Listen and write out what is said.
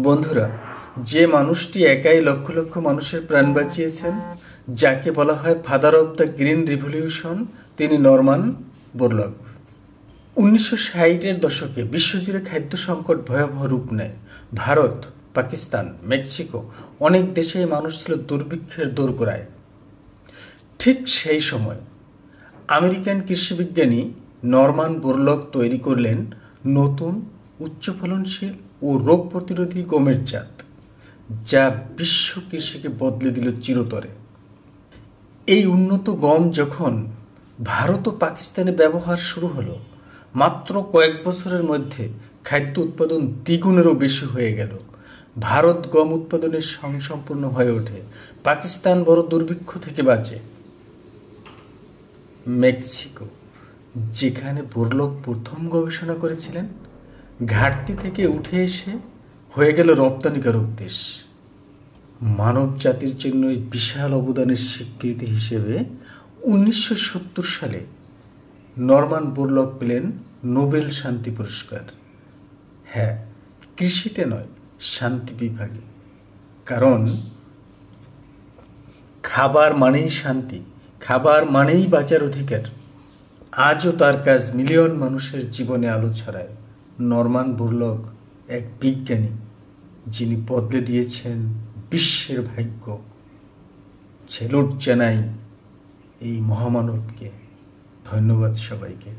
বন্ধুরা, যে মানুষটি একাই লক্ষ লক্ষ মানুষের প্রাণ বাঁচিয়েছেন, যাকে বলা হয় father of the green revolution, তিনি নরমান বোরলগ। 1960-এর দশকে বিশ্বজুড়ে খাদ্য সংকট ভয়াবহ রূপ নেয়। ভারত, পাকিস্তান, মেক্সিকো অনেক দেশে মানুষ ছিল দুর্ভিক্ষের দোরগোড়ায়। ঠিক সেই সময় আমেরিকান কৃষিবিজ্ঞানী নরমান বোরলগ তৈরি করলেন নতুন উচ্চ ফলনশীল ও রোগ প্রতিরোধী গমের জাত, যা বিশ্ব কৃষিকে বদলে দিল চিরতরে। এই উন্নত গম যখন ভারত ও পাকিস্তানে ব্যবহার শুরু হলো, মাত্র কয়েক বছরের মধ্যে খাদ্য উৎপাদন দ্বিগুণেরও বেশি হয়ে গেল। ভারত গম উৎপাদনের স্বয়ংসম্পূর্ণ হয়ে ওঠে, পাকিস্তান বড় দুর্ভিক্ষ থেকে বাঁচে। মেক্সিকো, যেখানে বোরলগ প্রথম গবেষণা করেছিলেন, ঘাটতি থেকে উঠে এসে হয়ে গেল রপ্তানিকারক দেশ। মানব জাতির জন্য এই বিশাল অবদানের স্বীকৃতি হিসেবে 1970 সালে নরমান বোরলগ পেলেন নোবেল শান্তি পুরস্কার। হ্যাঁ, কৃষিতে নয়, শান্তি বিভাগে। কারণ খাবার মানেই শান্তি, খাবার মানেই বাঁচার অধিকার। আজও তার কাজ মিলিয়ন মানুষের জীবনে আলো ছড়ায়। নরমান বোরলগ এক বিজ্ঞানী, যিনি বদলে দিয়েছেন বিশ্বের ভাগ্য। সেলুট জানাই এই মহামানবকে। ধন্যবাদ সবাইকে।